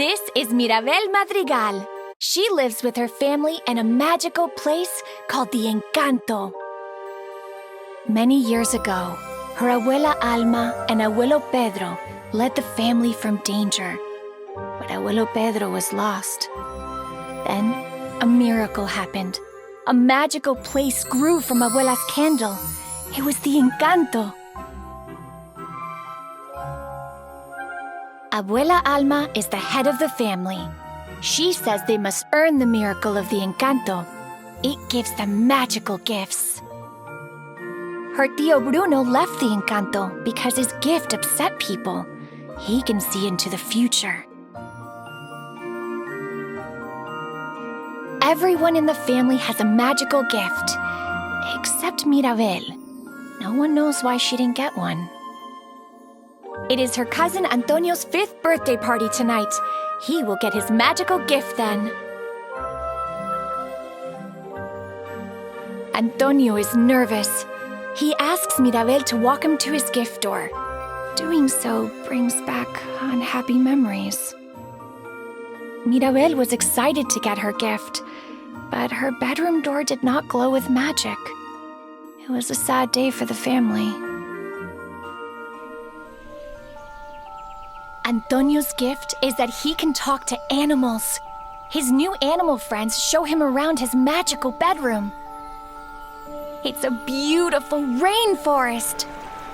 This is Mirabel Madrigal. She lives with her family in a magical place called the Encanto. Many years ago, her abuela Alma and abuelo Pedro led the family from danger. But abuelo Pedro was lost. Then, a miracle happened. A magical place grew from abuela's candle. It was the Encanto. Abuela Alma is the head of the family. She says they must earn the miracle of the Encanto. It gives them magical gifts. Her tío Bruno left the Encanto because his gift upset people. He can see into the future. Everyone in the family has a magical gift, except Mirabel. No one knows why she didn't get one. It is her cousin Antonio's 5th birthday party tonight. He will get his magical gift then. Antonio is nervous. He asks Mirabel to walk him to his gift door. Doing so brings back unhappy memories. Mirabel was excited to get her gift, but her bedroom door did not glow with magic. It was a sad day for the family. Antonio's gift is that he can talk to animals. His new animal friends show him around his magical bedroom. It's a beautiful rainforest.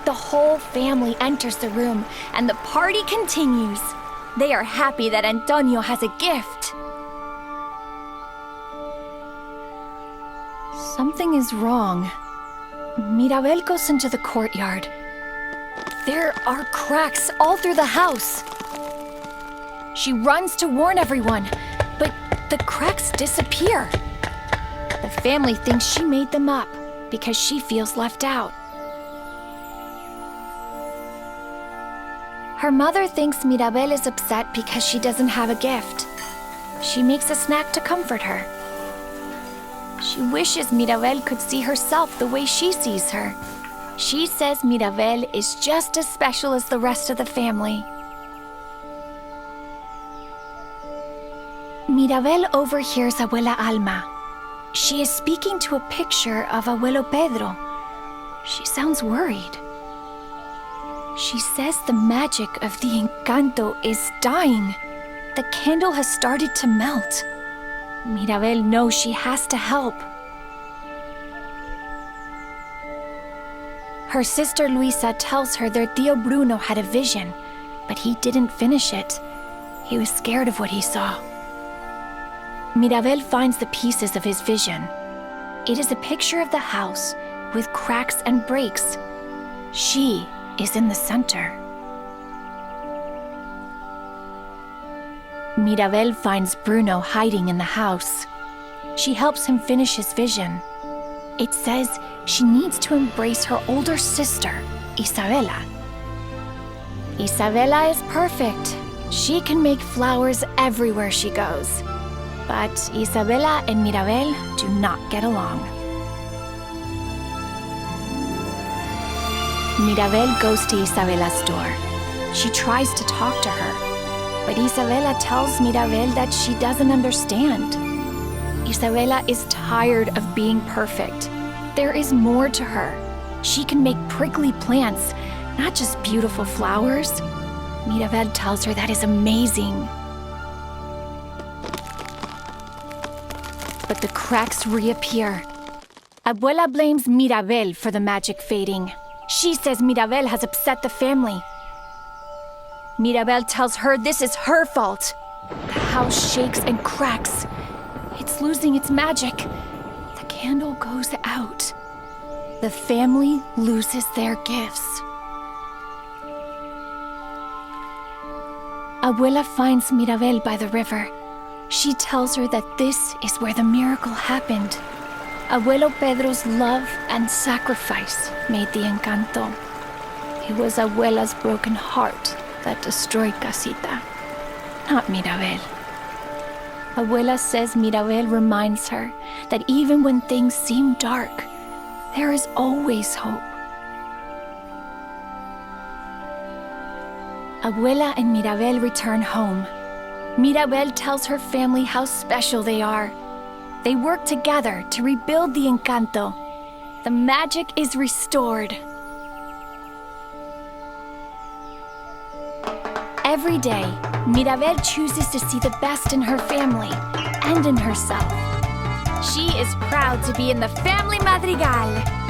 The whole family enters the room, and the party continues. They are happy that Antonio has a gift. Something is wrong. Mirabel goes into the courtyard. There are cracks all through the house. She runs to warn everyone, but the cracks disappear. The family thinks she made them up because she feels left out. Her mother thinks Mirabel is upset because she doesn't have a gift. She makes a snack to comfort her. She wishes Mirabel could see herself the way she sees her. She says Mirabel is just as special as the rest of the family. Mirabel overhears Abuela Alma. She is speaking to a picture of Abuelo Pedro. She sounds worried. She says the magic of the Encanto is dying. The candle has started to melt. Mirabel knows she has to help. Her sister Luisa tells her their tío Bruno had a vision, but he didn't finish it. He was scared of what he saw. Mirabel finds the pieces of his vision. It is a picture of the house with cracks and breaks. She is in the center. Mirabel finds Bruno hiding in the house. She helps him finish his vision. It says she needs to embrace her older sister, Isabela. Isabela is perfect. She can make flowers everywhere she goes. But Isabela and Mirabel do not get along. Mirabel goes to Isabela's door. She tries to talk to her, but Isabela tells Mirabel that she doesn't understand. Isabela is tired of being perfect. There is more to her. She can make prickly plants, not just beautiful flowers. Mirabel tells her that is amazing. But the cracks reappear. Abuela blames Mirabel for the magic fading. She says Mirabel has upset the family. Mirabel tells her this is her fault. The house shakes and cracks. It's losing its magic. The candle goes out. The family loses their gifts. Abuela finds Mirabel by the river. She tells her that this is where the miracle happened. Abuelo Pedro's love and sacrifice made the Encanto. It was Abuela's broken heart that destroyed Casita, not Mirabel. Abuela says Mirabel reminds her that even when things seem dark, there is always hope. Abuela and Mirabel return home. Mirabel tells her family how special they are. They work together to rebuild the Encanto. The magic is restored. Every day, Mirabel chooses to see the best in her family and in herself. She is proud to be in the family Madrigal.